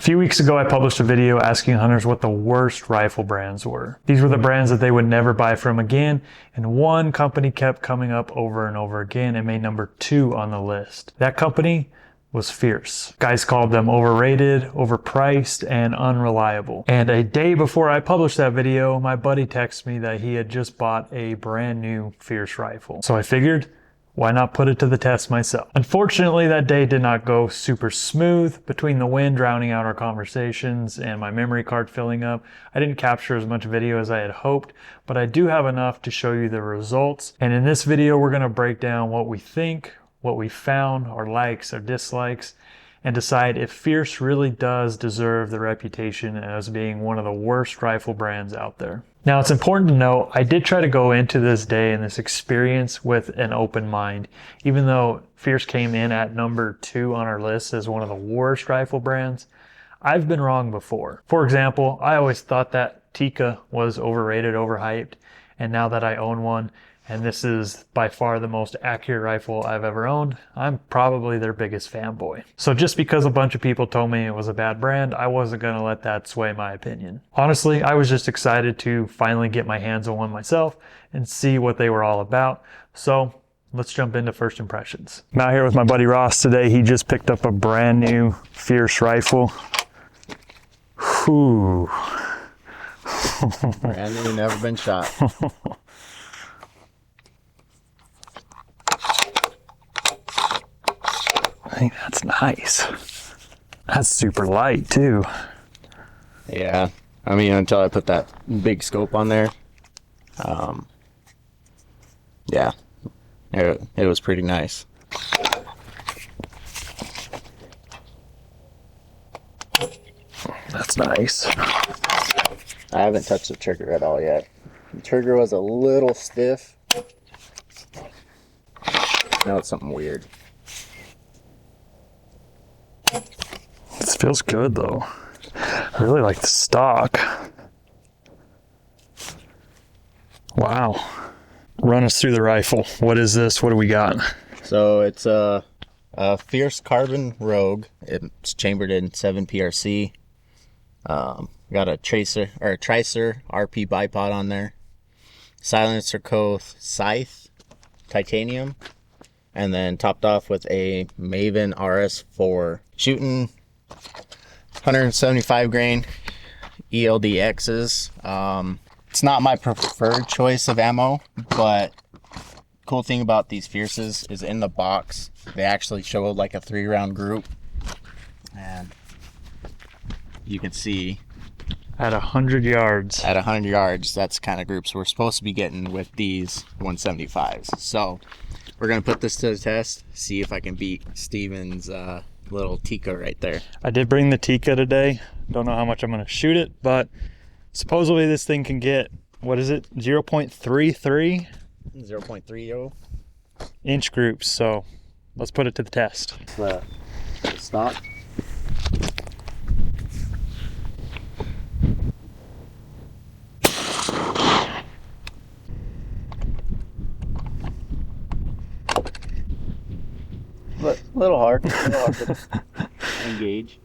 A few weeks ago, I published a video asking hunters what the worst rifle brands were. These were the brands that they would never buy from again, and one company kept coming up over and over again and made number 2 on the list. That company was Fierce. Guys called them overrated, overpriced, and unreliable. And a day before I published that video, my buddy texted me that he had just bought a brand new Fierce rifle. So I figured, why not put it to the test myself? Unfortunately, that day did not go super smooth. Between the wind drowning out our conversations and my memory card filling up, I didn't capture as much video as I had hoped, but I do have enough to show you the results. And in this video, we're gonna break down what we think, what we found, our likes, our dislikes, and decide if Fierce really does deserve the reputation as being one of the worst rifle brands out there. Now, it's important to note, I did try to go into this day and this experience with an open mind. Even though Fierce came in at number 2 on our list as one of the worst rifle brands, I've been wrong before. For example, I always thought that Tikka was overrated, overhyped, and now that I own one, and this is by far the most accurate rifle I've ever owned, I'm probably their biggest fanboy. So just because a bunch of people told me it was a bad brand, I wasn't gonna let that sway my opinion. Honestly, I was just excited to finally get my hands on one myself and see what they were all about. So let's jump into first impressions. I'm out here with my buddy Ross today. He just picked up a brand new Fierce rifle. Whew. Brand new, never been shot. I think that's nice. That's super light too. Yeah, I mean, until I put that big scope on there, yeah, it was pretty nice. That's nice. I haven't touched the trigger at all yet. The trigger was a little stiff. Now it's something weird. This feels good though. I really like the stock. Wow. Run us through the rifle. What is this? What do we got? So it's a Fierce Carbon Rogue. It's chambered in 7 PRC. Got a Tricer RP bipod on there. Silencer Coth Scythe titanium. And then topped off with a Maven RS4. Shooting 175 grain ELDXs. It's not my preferred choice of ammo, but cool thing about these Fierces is in the box, they actually show like a 3-round group. And you can see at 100 yards. At 100 yards, that's the kind of groups we're supposed to be getting with these 175s. So we're going to put this to the test, see if I can beat Steven's little Tikka right there. I did bring the Tikka today. Don't know how much I'm going to shoot it, but supposedly this thing can get, what is it, 0.33? 0.30 inch groups, so let's put it to the test. Stop. Little hard to engage.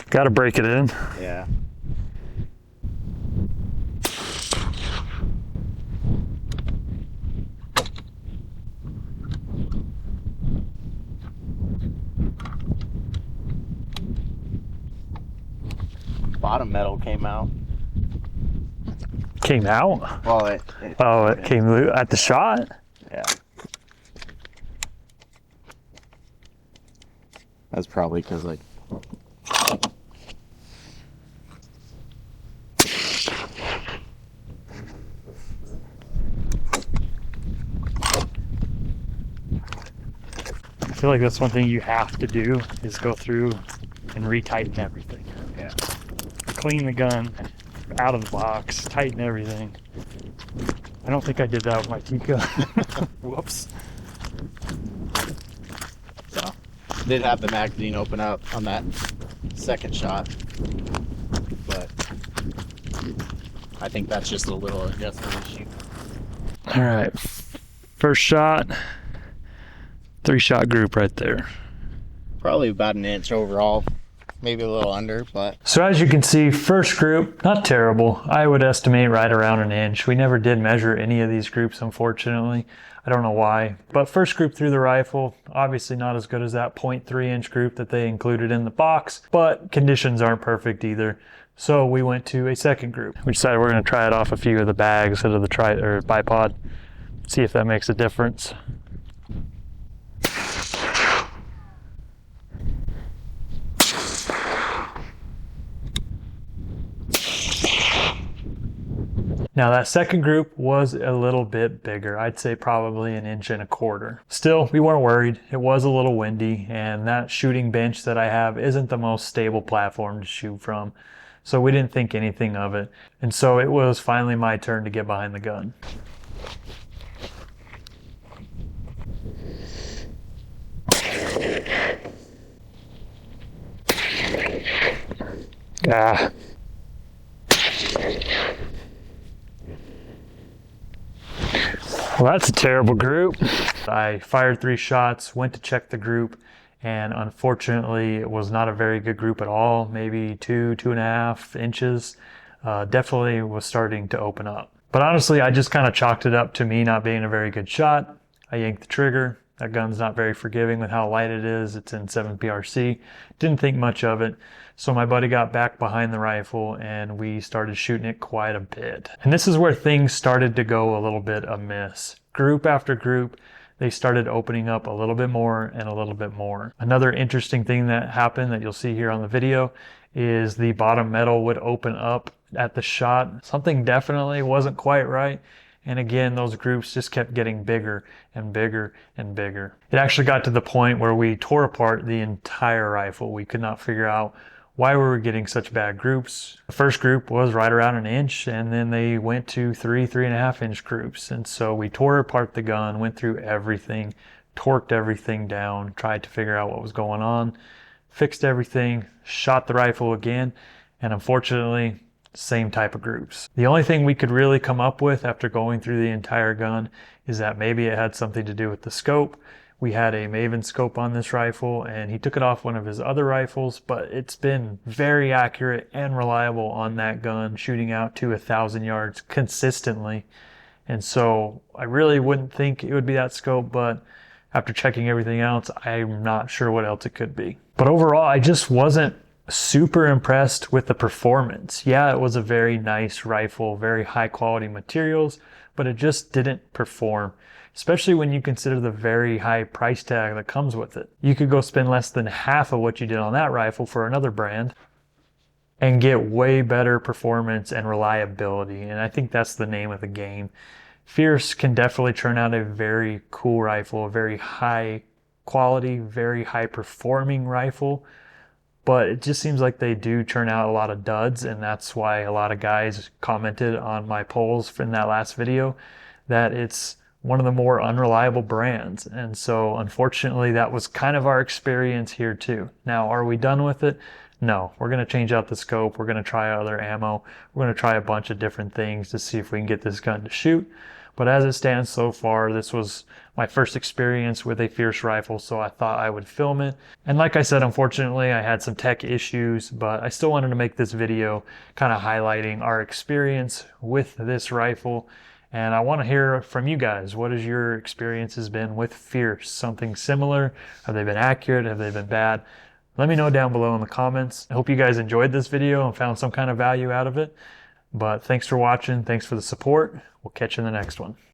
Gotta break it in. Yeah. Bottom metal came out. Came out? Well, it came at the shot? Yeah. That's probably because, like, I feel like that's one thing you have to do is go through and retighten everything. yeah. Clean the gun out of the box, tighten everything. I don't think I did that with my Tikka. Whoops. So. Did have the magazine open up on that second shot, but I think that's just a little adjustment issue. All right, first shot, 3-shot group right there. Probably about an inch overall. maybe a little under, but So as you can see, first group, not terrible. I would estimate right around an inch. We never did measure any of these groups, unfortunately. I don't know why. But first group through the rifle, obviously not as good as that 0.3 inch group that they included in the box, but conditions aren't perfect either. So we went to a second group. We decided we're going to try it off a few of the bags out of the bipod, see if that makes a difference. Now that second group was a little bit bigger. I'd say probably an inch and a quarter. Still, we weren't worried. It was a little windy, and that shooting bench that I have isn't the most stable platform to shoot from. So we didn't think anything of it. And so it was finally my turn to get behind the gun. Ah. Well, that's a terrible group. I fired 3 shots, went to check the group, and unfortunately it was not a very good group at all. Maybe 2.5 inches. Definitely was starting to open up. But honestly, I just kind of chalked it up to me not being a very good shot. I yanked the trigger. That gun's not very forgiving with how light it is. It's in 7 PRC. Didn't think much of it. So my buddy got back behind the rifle and we started shooting it quite a bit. And this is where things started to go a little bit amiss. Group after group, they started opening up a little bit more and a little bit more. Another interesting thing that happened that you'll see here on the video is the bottom metal would open up at the shot. Something definitely wasn't quite right. And again, those groups just kept getting bigger and bigger and bigger. It actually got to the point where we tore apart the entire rifle. We could not figure out why we were getting such bad groups. The first group was right around an inch, and then they went to 3.5 inch groups. And so we tore apart the gun, went through everything, torqued everything down, tried to figure out what was going on, fixed everything, shot the rifle again, and unfortunately, same type of groups. The only thing we could really come up with after going through the entire gun is that maybe it had something to do with the scope. We had a Maven scope on this rifle and he took it off one of his other rifles, but it's been very accurate and reliable on that gun, shooting out to 1,000 yards consistently. And so I really wouldn't think it would be that scope, but after checking everything else, I'm not sure what else it could be. But overall, I just wasn't super impressed with the performance. Yeah, it was a very nice rifle, very high quality materials, but it just didn't perform, especially when you consider the very high price tag that comes with it. You could go spend less than half of what you did on that rifle for another brand and get way better performance and reliability. And I think that's the name of the game. Fierce can definitely turn out a very cool rifle, a very high quality, very high performing rifle. But it just seems like they do turn out a lot of duds, and that's why a lot of guys commented on my polls in that last video that it's one of the more unreliable brands. And so unfortunately, that was kind of our experience here too. Now, are we done with it? No, we're going to change out the scope. We're going to try other ammo. We're going to try a bunch of different things to see if we can get this gun to shoot. But as it stands so far, this was my first experience with a Fierce rifle, so I thought I would film it. And like I said, unfortunately, I had some tech issues, but I still wanted to make this video kind of highlighting our experience with this rifle. And I want to hear from you guys. What has your experiences been with Fierce? Something similar? Have they been accurate? Have they been bad? Let me know down below in the comments. I hope you guys enjoyed this video and found some kind of value out of it. But thanks for watching. Thanks for the support. We'll catch you in the next one.